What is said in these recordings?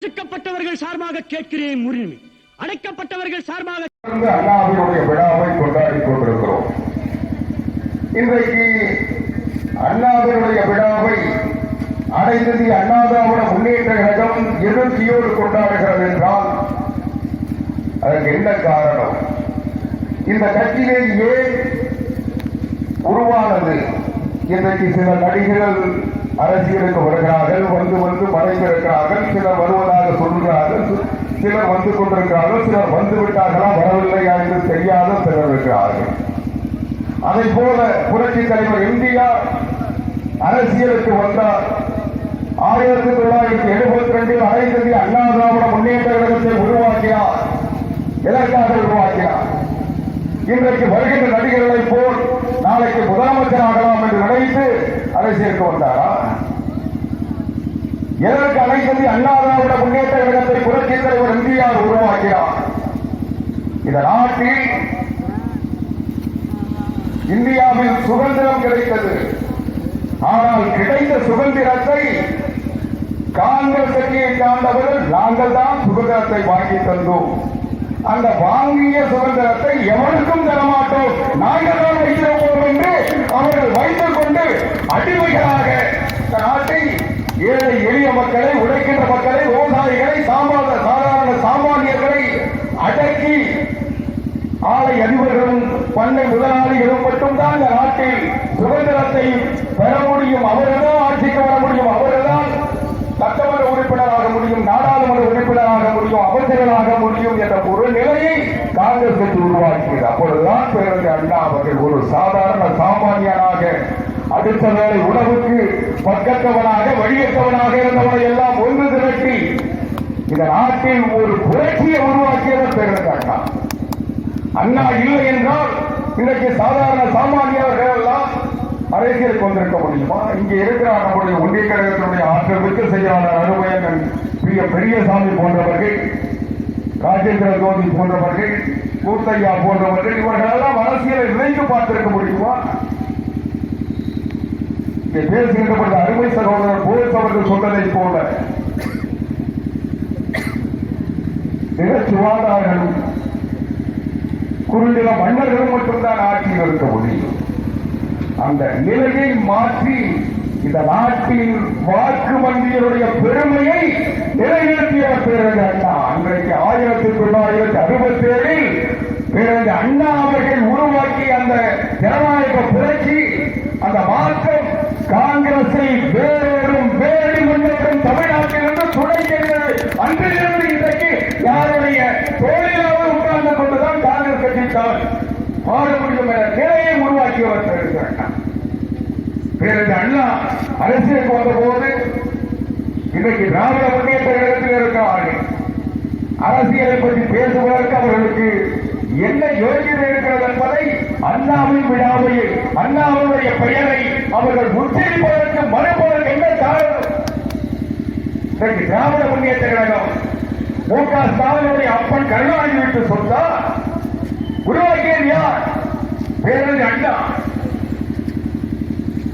ஒடுக்கப்பட்டவர்கள் சார்பாக கேட்கிறேன் உரிமை, அடைக்கப்பட்டவர்கள் சார்பாக அண்ணாவினுடைய விழாவை கொண்டாடி கொண்டிருக்கிறோம். இன்றைக்கு அண்ணாவினுடைய விழாவை அனைத்து இந்திய அண்ணா திராவிட முன்னேற்ற கழகம் எழுச்சியோடு கொண்டாடுகிறது என்றால் அதற்கு என்ன காரணம்? இந்த கட்சியை ஏன் உருவானது? இன்றைக்கு சில நடிகர்கள் அரசியலுக்கு வருகிறார்கள், வந்து வந்து மறைந்திருக்கிறார்கள். சிலர் வருவதாக சொல்கிறார்கள், சிலர் வந்து கொண்டிருக்கிறார்கள், சிலர் வந்து விட்டார்களா வரவில்லையா என்று தெரியாத சிலர் இருக்கிறார்கள். அதை போல புரட்சி தலைவர் எம்ஜிஆர் அரசியலுக்கு வந்தார். 1972 அனைத்து இந்திய அண்ணா திராவிட முன்னேற்ற கழகத்தை உருவாக்கினார். எதற்காக உருவாக்கினார்? இன்றைக்கு வருகின்ற நடிகர்களை போல் நாளைக்கு முதலமைச்சர் ஆகலாம் என்று நினைத்து அரசியலுக்கு வந்தாரா? எதற்கு அனைத்து இந்திய அண்ணா திராவிட முன்னேற்ற கழகத்தை புரட்சி தலைவர் எம்ஜிஆர் உருவாக்கினார்? இந்த நாட்டில் இந்தியாவில் சுதந்திரம் கிடைத்தது. ஆனால் கிடைத்த சுதந்திரத்தை காங்கிரஸ் கட்சியை சார்ந்தவர்கள் நாங்கள் தான் சுதந்திரத்தை வாங்கி தந்தோம். அந்த வாங்கிய சுதந்திரத்தை எவருக்கும் தரமாட்டோம், நாங்கள் தான் வைத்திருப்போம் என்று அவர்கள் வைத்துக் கொண்டு அடிமைகளாக நாட்டை ஏழை எளிய மக்களை, உழைக்கின்ற மக்களை, விவசாயிகளை, சாதாரண சாமானியர்களை அடக்கி ஆலை அதிபர்களும் பண்ணை முதலாளிகளும் மட்டும்தான் இந்த நாட்டில் சுதந்திரத்தை பெற முடியும், அவர்கள்தான் ஆட்சிக்கு வர முடியும், அவர்கள்தான் சட்டமன்ற உறுப்பினராக முடியும், நாடாளுமன்ற உறுப்பினராக முடியும், அமைச்சர்களாக முடியும் என்ற ஒரு நிலையை காங்கிரஸ் கட்சி உருவாக்கியது. அப்பொழுதுதான் பேரறிஞர் அண்ணா அவர்கள் ஒரு சாதாரண சாமானியனாக அடுத்த வேளை உணவுக்கு பக்கத்தவனாக வழியத்தவனாக இருந்தவனை எல்லாம் ஒன்று திரட்டி இந்த நாட்டில் ஒரு புரட்சியை உருவாக்கியவர் பேரறிஞர் அண்ணா. அண்ணா இல்லை என்றால் இன்றைக்கு சாதாரண சாமானியர்கள் எல்லாம் அரசியலுக்கு வந்திருக்க முடியுமா? இங்கே இருக்கிற நம்முடைய ஒன்றிய கழகத்தினுடைய ஆற்றல் மிக்க செயலாளர் அருமையன் பெரியசாமி போன்றவர்கள், ராஜேந்திர ஜோதி போன்றவர்கள், கூத்தையா போன்றவர்கள், இவர்கள் எல்லாம் அரசியலை நினைத்து பார்த்திருக்க முடியுமா? இங்கே பேசுகின்ற அருமை சகோதரர் போஸ் அவர்கள் சொன்னதை போல நிலச்சுவாதாரர்களும் குறுநில மன்னர்களும் மட்டும்தான் ஆட்சியில் இருக்க முடியும். அந்த நிலையை மாற்றி இந்த நாட்டின் வாக்கு வங்கிகளுடைய பெருமையை நிலைநிறுத்தியவர் பேரறிஞர் அண்ணா. அன்றைக்கு 1967 பேரறிஞர் அண்ணா அவர்கள் உருவாக்கிய அந்த ஜனநாயக புரட்சி, அந்த மாற்றம் காங்கிரஸை வேறோடும் வேறு முன்னேற்றம் தமிழ்நாட்டிலிருந்து துடைக்கிறது. அன்றிலிருந்து இன்றைக்கு யாருடைய தொழிலாளர் உட்கார்ந்து கொண்டுதான் காங்கிரஸ் கட்சிக்கார் பாட முடியும் என்ற நிலையை உருவாக்கியவர் பேரறிஞர் அண்ணா. பேரறிஞர் அண்ணா அரசியலுக்கு வந்த போது இன்றைக்கு திராவிட முன்னேற்ற கழகத்தில் இருக்கிறார்கள். அரசியலை பற்றி பேசுவதற்கு அவர்களுக்கு என்ன யோகியதை இருக்கிறது என்பதை அண்ணாவின் விழாவில் அண்ணாவுடைய பெயரை அவர்கள் உச்சரிப்பதற்கு மறுப்பதற்கு என்ன காரணம்? இன்றைக்கு திராவிட முன்னேற்ற கழகம் மு.க. ஸ்டாலினுடைய அப்பன் கருணாநிதி விட்டு சொன்னா உருவாக்கியது யார்? பேரறிஞர் அண்ணா.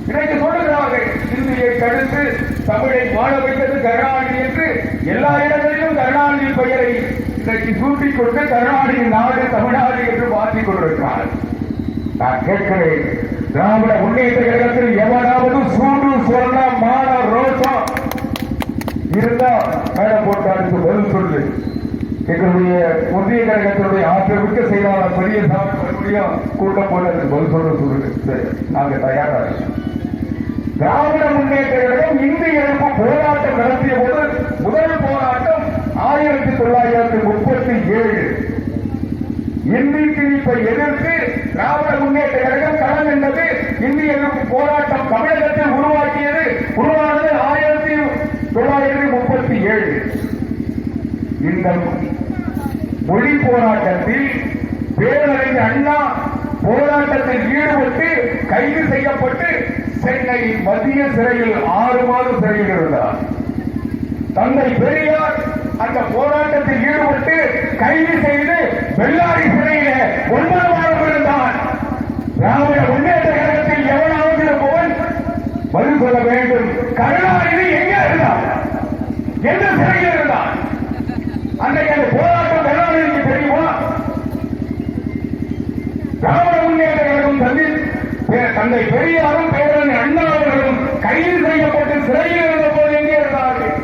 இன்றைக்கு சொல்லுகிறார்கள் இந்தியை தடுத்து தமிழை வாழ வைத்தது கருணாநிதி என்று. எல்லா இடங்களிலும் கருணாநிதி பெயரை இன்றைக்கு சூட்டிக் கொண்டு கருணாநிதி நாடு தமிழ்நாடு என்று மாற்றிக் கொண்டிருக்கிறார். நான் கேட்கிறேன், திராவிட முன்னேற்ற கழகத்தில் எவனாவது சூடு சொன்ன மான ரோசம் இருந்தா மேல போட்டு அடுத்து பதில் சொல்லு. எங்களுடைய ஒன்றிய கழகத்தினுடைய ஆற்றல் மிக்க செயலாளர் பெரியசாமி மறுபடியும் கூட்டம் போல பதில் சொல்ல சொல்லுங்க. நாங்க தயாராக திராவிட முன்னேற்ற கழகம் இந்திய எதிர்ப்பு போராட்டம் நடத்திய போது முதல் போராட்டம் 1937 இந்தி திணிப்பை எதிர்த்து திராவிட முன்னேற்ற கழகம் களம் என்பது இந்திய எதிர்ப்பு போராட்டம் தமிழகத்தில் உருவானது 1937. இந்த மொழி போராட்டத்தில் பேரறிஞர் அண்ணா போராட்டத்தில் ஈடுபட்டு கைது செய்யப்பட்டு சென்னை மத்திய சிறையில் 6 மாதம் சிறையில் இருந்தார். தந்தை பெரியார் அந்த போராட்டத்தில் ஈடுபட்டு கைது செய்து பெல்லாரி சிறையில 9 மாதம் இருந்தார். திராவிட முன்னேற்ற கழகத்தில் எவனாவது இருப்பவன் பதில் சொல்ல வேண்டும். கருணாநிதி எங்கே இருந்தார்? எந்த சிறையில் இருந்தார்? தந்தை பெரியாரும் பேரன் அண்ணா அவர்களும் கைது செய்யப்பட்டு சிறையில் இருந்த போது எங்கே இருந்தார்கள்?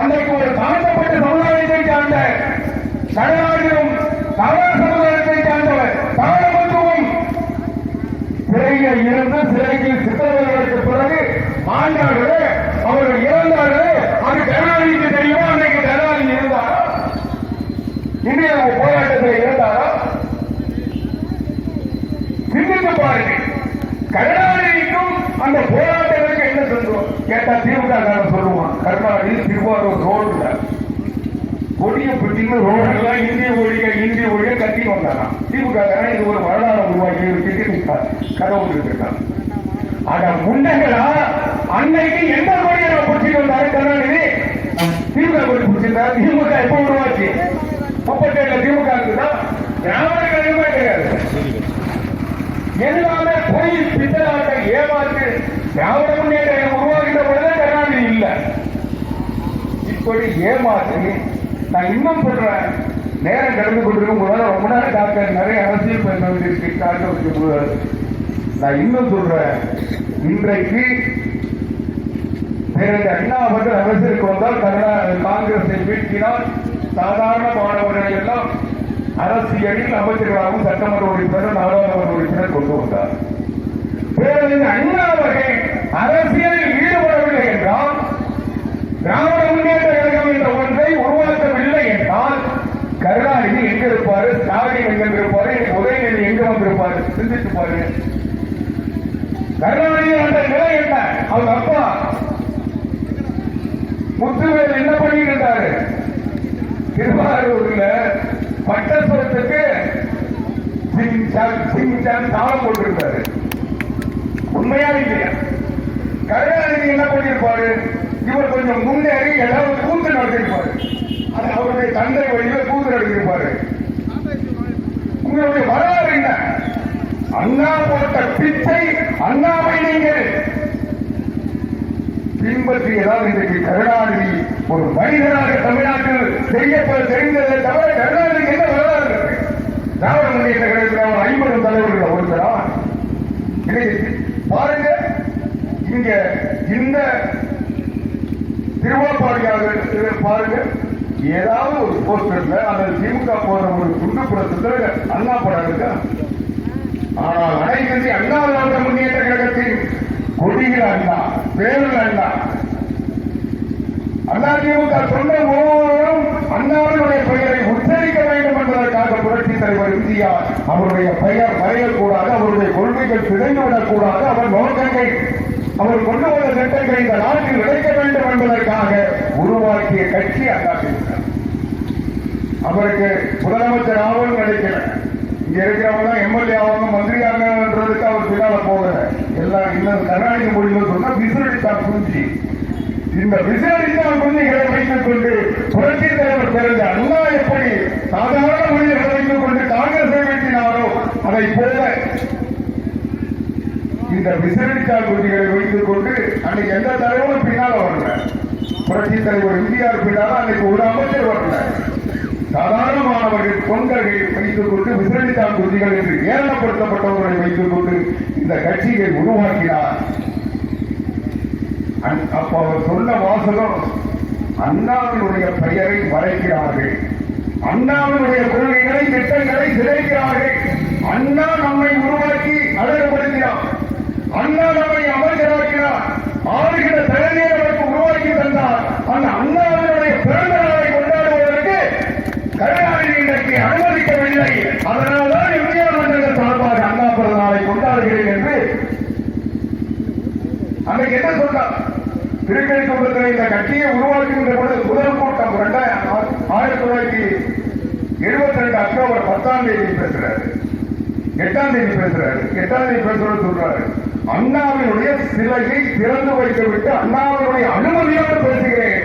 அன்றைக்கு ஒரு தாழ்த்தப்பட்ட சமுதாயத்தை சார்ந்த கருணாநிதியும் தமிழ் சமுதாயத்தை சார்ந்தவர் தாழமத்துவம் சிறையில் இருந்து சிறைக்கு சித்திரவதைகளுக்கு பிறகு மாண்டார்களே, அவர்கள் இறந்தார்களே. அது கருணாநிதிக்கு தெரியுமா? அன்றைக்கு கருணாநிதி இருந்தாரா? இந்திய போராட்டத்தில் இருந்தாரா? சிந்தித்து பாருங்கள். கருணாநிதிக்கும் அந்த போராட்டங்களுக்கு என்ன சொல்லுவோம் கேட்டா திமுக சொல்லுவான். கருணாநிதி திருவாரூர் ரோடுல கொடிய பிடிங்க ரோடெல்லாம் இந்திய ஒழிய கட்டி வந்தாராம். திமுக இது ஒரு வரலாறு உருவாக்கி கதவு இருக்கான். ஆனா முன்னங்களா அன்னைக்கு எந்த கொடியை பிடிச்சிட்டு வந்தாரு கருணாநிதி? திமுக கொடி பிடிச்சிருந்தாரு. திமுக எப்ப உருவாச்சு? 37 திமுக இருக்குதா? திராவிடர்கள் எதுவுமே கிடையாது. எல்லாமே போய் பித்தலாட்ட ஏமாற்று. திராவிட முன்னேற்றம் உருவாகின்ற பொழுது கருணாநிதி இல்ல. இப்படி ஏமாற்றி நான் இன்னும் சொல்றேன். நேரம் கடந்து கொண்டிருக்கும் ரொம்ப நேரம் டாக்டர் நிறைய அரசியல் பெண்கள் நான் இன்னும் சொல்றேன். இன்றைக்கு அண்ணா அவர்கள் அரசியலுக்கு வந்தால் காங்கிரஸை வீழ்த்தினால் சாதாரண மாணவர்கள் எல்லாம் அரசியலில் அமைச்சர்களாகவும் சட்டமன்ற உறுப்பினர் நாடாளுமன்ற உறுப்பினர் கொண்டு வந்தார். பேரறிஞர் அண்ணா அவர்கள் அரசியலில் ஈடுபடவில்லை என்றால், திராவிட முன்னேற்ற கழகம் என்ற ஒன்றை உருவாக்கவில்லை என்றால் கருணாநிதி எங்க இருப்பாரு? ஸ்டாலின் எங்க இருப்பாரு? உதயநிதி எங்க வந்திருப்பாரு? சிந்தித்து பாருங்க. கருணாநிதி அந்த நிலை என்ன? அவங்க அப்பா முத்துவேல் என்ன பண்ணிட்டு இருந்தாரு? திருவாரூர்ல பட்டசுரத்துக்கு தாளம் போட்டிருந்தாரு. உண்மையா இல்லையா? கருணாநிதி என்ன பண்ணிருப்பாரு? இவர் கொஞ்சம் முன்னேறி ஏதாவது கூத்து நடத்திருப்பாரு. அது அவருடைய தந்தை வழியில கூத்து நடத்திருப்பாரு. உங்களுடைய வரலாறு என்ன? அண்ணா போட்ட பிச்சை அண்ணாவை நீங்கள் பின்பற்றியதால் இன்றைக்கு கருணாநிதி ஒரு மனிதனாக தமிழ்நாட்டில் தெரிந்ததை தவிர கருணாநிதிக்கு என்ன வரலாறு இருக்கு? திராவிட முன்னேற்ற கழகத்தில் அவர் 50 தலைவர்கள் ஒருத்தரா? பாருங்க, இங்க இந்த திருவாப்பாடியாக பாருங்க, ஏதாவது ஒரு போஸ்டர்ல அந்த திமுக போற ஒரு துண்டுப்புறத்துல அண்ணா படம் இருக்கா? ஆனால் அனைத்து அண்ணா திராவிட முன்னேற்ற கழகத்தின் கொடியில் அண்ணா, பேரில் அண்ணா. அண்ணா திமுக சொன்ன ஒவ்வொருவரும் அண்ணாவினுடைய பெயரை உச்சரிக்க வேண்டும் என்பதற்காக புரட்சி தலைவர் இந்தியா அவருடைய பெயர் மறையக்கூடாது, அவருடைய கொள்கைகள் சிதைந்துவிடக் கூடாது, அவர் நோக்கங்கள் அவர் கொண்டு வந்த திட்டங்களை இந்த நாட்டில் கிடைக்க வேண்டும் என்பதற்காக உருவாக்கிய கட்சி அண்ணா திமுக. அவருக்கு முதலமைச்சர் ஆவலும் நினைக்கிறேன். இங்க இருக்கிறவங்க எம்எல்ஏ ஆவாங்க, மந்திரி ஆகன்றதுக்கு அவர் பின்னால போகிற எல்லாம் இன்னும் கருணாநிதி மொழியில் சொன்னா விசிலடித்தான் குஞ்சு. இந்த விசிலடித்தான் குஞ்சுகளை வைத்துக் கொண்டு புரட்சி தலைவர் பிறந்த அண்ணா எப்படி சாதாரண மனிதர்களை வைத்துக் கொண்டு காங்கிரஸை வீழ்த்தினாரோ அதை போல இந்த விசிலடித்தான் குஞ்சுகளை வைத்துக் கொண்டு அன்னைக்கு எந்த தலைவரும் பின்னால வரல. புரட்சி தலைவர் இந்தியாவுக்கு பின்னால அன்னைக்கு ஒரு அமைச்சர் வரல. சாதாரணமானவர்கள் தொண்டர்கள் வைத்துக் கொண்டு விசிலடித்தான் குஞ்சுகள் என்று ஏரணப்படுத்தப்பட்டவர்களை வைத்துக் கொண்டு இந்த கட்சியை உருவாக்கினார். அப்ப அவர் சொன்ன வாசகம், அண்ணாவினுடைய பெயரை மறைக்கிறார்கள், அண்ணாவினுடைய கொள்கைகளை திட்டங்களை சிதைக்கிறார்கள். அண்ணா நம்மை உருவாக்கி அழகுபடுத்தினார், அண்ணா நம்மை அமைச்சராக்கினார், ஆளுகிற தலைமையை நமக்கு உருவாக்கி தந்தார். அந்த அண்ணாவினுடைய பிறந்த நாளை கொண்டாடுவதற்கு கருணாநிதி இன்றைக்கு அனுமதிக்கவில்லை. அதனால்தான் இந்தியா மன்றங்கள் சார்பாக அண்ணா பிறந்த நாளை கொண்டாடுகிறேன் என்று அன்றைக்கு என்ன சொன்னார்? திருக்கணிக்குளத்தில் இந்த கட்சியை உருவாக்குகின்ற பொழுது முதல் கூட்டம் 1972 அக்டோபர் 10ஆம் தேதி பேசுறாரு, 8ஆம் தேதி பேசுறாரு. 8ஆம் தேதி பேசுறது சொல்றாரு, அண்ணாவினுடைய சிலையை திறந்து வைத்துவிட்டு அண்ணாவினுடைய அனுமதியோடு பேசுகிறேன்.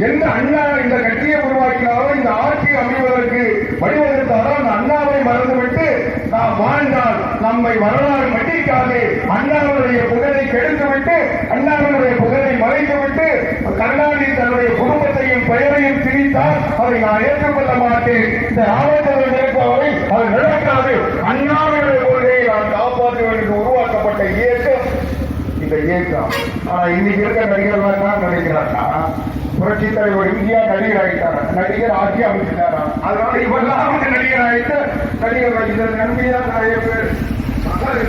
எந்த அண்ணா இந்த கட்சியை உருவாக்கினாரோ, இந்த ஆட்சி அமைவதற்கு வழிவகுத்தாரோ அந்த அண்ணாவை மறந்துவிட்டு நாம் வாழ்ந்தால் நம்மை வரலாறு மட்டிக்காது, அண்ணாவுடைய புகழை கெடுத்துவிட்டு அண்ணாவினுடைய புகழை மறைத்துவிட்டு கருணாநிதி தன்னுடைய குடும்பத்தையும் பெயரையும் திணித்தால் அதை நான் ஏற்றுக்கொள்ள மாட்டேன். இந்த ராமச்சந்திரன் இருப்பவரை அது நடக்காது. அண்ணாவினுடைய கொள்கையை நான் காப்பாற்ற வேண்டும். உருவாக்கப்பட்ட இயக்கம் இந்த இயக்கம். ஆனா இன்னைக்கு இருக்க நடிகர்கள் தான் நினைக்கிறாங்கன்னா புரட்சி தலைவர் இந்தியா நடிகர் ஆகிட்டாரா, நடிகர் ஆட்சி அமைச்சிட்டாரா, அதனால இவெல்லாம் நடிகர் ஆகிட்டு நடிகர் இதன் நன்மைதான் நிறைய பேர்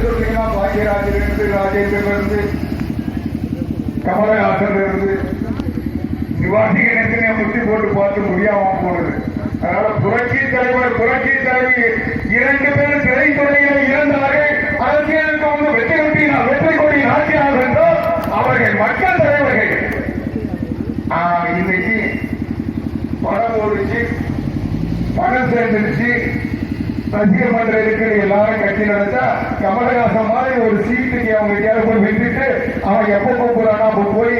சொல்றீங்கன்னா பாக்கியராஜர் இருந்து, ராஜேந்திரன் இருந்து, கமலஹாசன் இருந்து சிவாஜிக்கு முட்டி போட்டு பார்த்து முடியாம போனது. அதனால புரட்சி தலைவர் புரட்சி தலைவி 2 பேர் திரைத்துறையில இருந்தார்கள். அரசியலுக்கு வந்து வெற்றி கொடி நாட்டினார் என்றோ அவர்கள் மக்கள் தலைவர்கள். இன்னைக்கு பணம் ஓடிச்சு, பணம் சேர்ந்துருச்சு, ரசிகர் மன்றம் இருக்கு, எல்லாரும் கட்சி நடந்தா கமலஹாசன் மாதிரி ஒரு சீட்டுக்கு அவங்க போய் விட்டுட்டு அவன் எப்ப கூப்பிடுறானா அப்ப போய்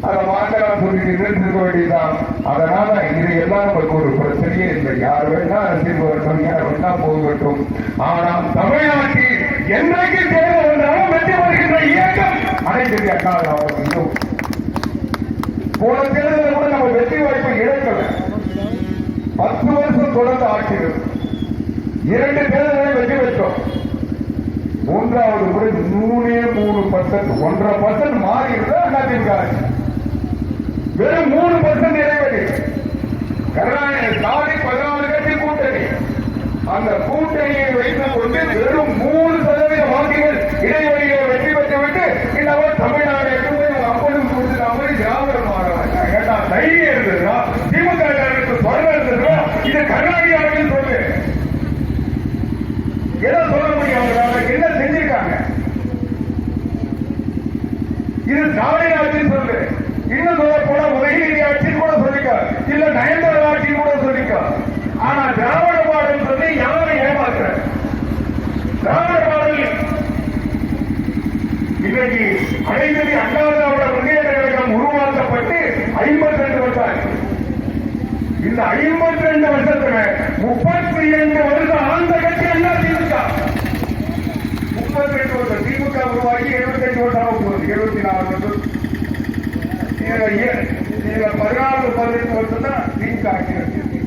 அதை மாற்றலாம் சொல்லிட்டு இருக்க வேண்டியதான். அதனால இது எல்லாம் நமக்கு ஒரு பிரச்சனையே இல்லை. யார் வேணா அரசியல் வரட்டும், யார் வேணா போகட்டும். ஆனால் தமிழ்நாட்டில் என்றைக்கு தேர்தல் வந்தாலும் வெற்றி வருகின்ற இயக்கம் அனைத்து அண்ணா அவர்கள். போன தேர்தலில் கூட நம்ம வெற்றி வாய்ப்பை இழக்கல. 10 வருஷம் தொடர்ந்து ஆட்சிகள் 2 தேர்தல்களை வெற்றி பெற்றோம். 3வது முறை 3% 1.5% மாறி இருந்தால் அதிமுக வெறும் 3% நிறைவேறி கருணாநிதி சாதி 14 கட்சி கூட்டணி. அந்த கூட்டணியை வைத்துக் கொண்டு வெறும் 3% வாக்குகள் இடைவெளியை வெற்றி பெற்றுவிட்டு இன்னவர் தமிழ்நாடு அப்பொழுது கொடுத்து நாம திராவிடம் மாறாங்க கேட்டா தைரியம் இருந்ததுன்னா திமுக தொடர்ந்து இருந்ததுன்னா இது கருணாநிதி அவர்கள் சொல்லு எதை சொல்ல முடியும்? அவங்க என்ன செஞ்சிருக்காங்க? இது ஸ்டாலின் ஆட்சின்னு சொல்லு. இன்னும் சொல்ல போனா உதயநிதி ஆட்சின்னு கூட சொல்லிக்க, இல்ல நயன்தாரா ஆட்சின்னு கூட சொல்லிக்க. ஆனா திராவிட மாடல் சொல்லி யாரை ஏமாற்ற? திராவிட மாடல் இன்னைக்கு அனைத்து அண்ணா திராவிட முன்னேற்ற கழகம் உருவாக்கப்பட்டு 52 வருஷம். இந்த 52 வருஷத்துல 32 வருஷம் ஆந்த கட்சி அண்ணா திமுக. 32 வருஷம் திமுக உருவாகி 75 வருஷம் போகுது. 74 வருஷம் 16 18 வருஷம் தான் திமுக ஆட்சி.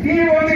நீ வந்து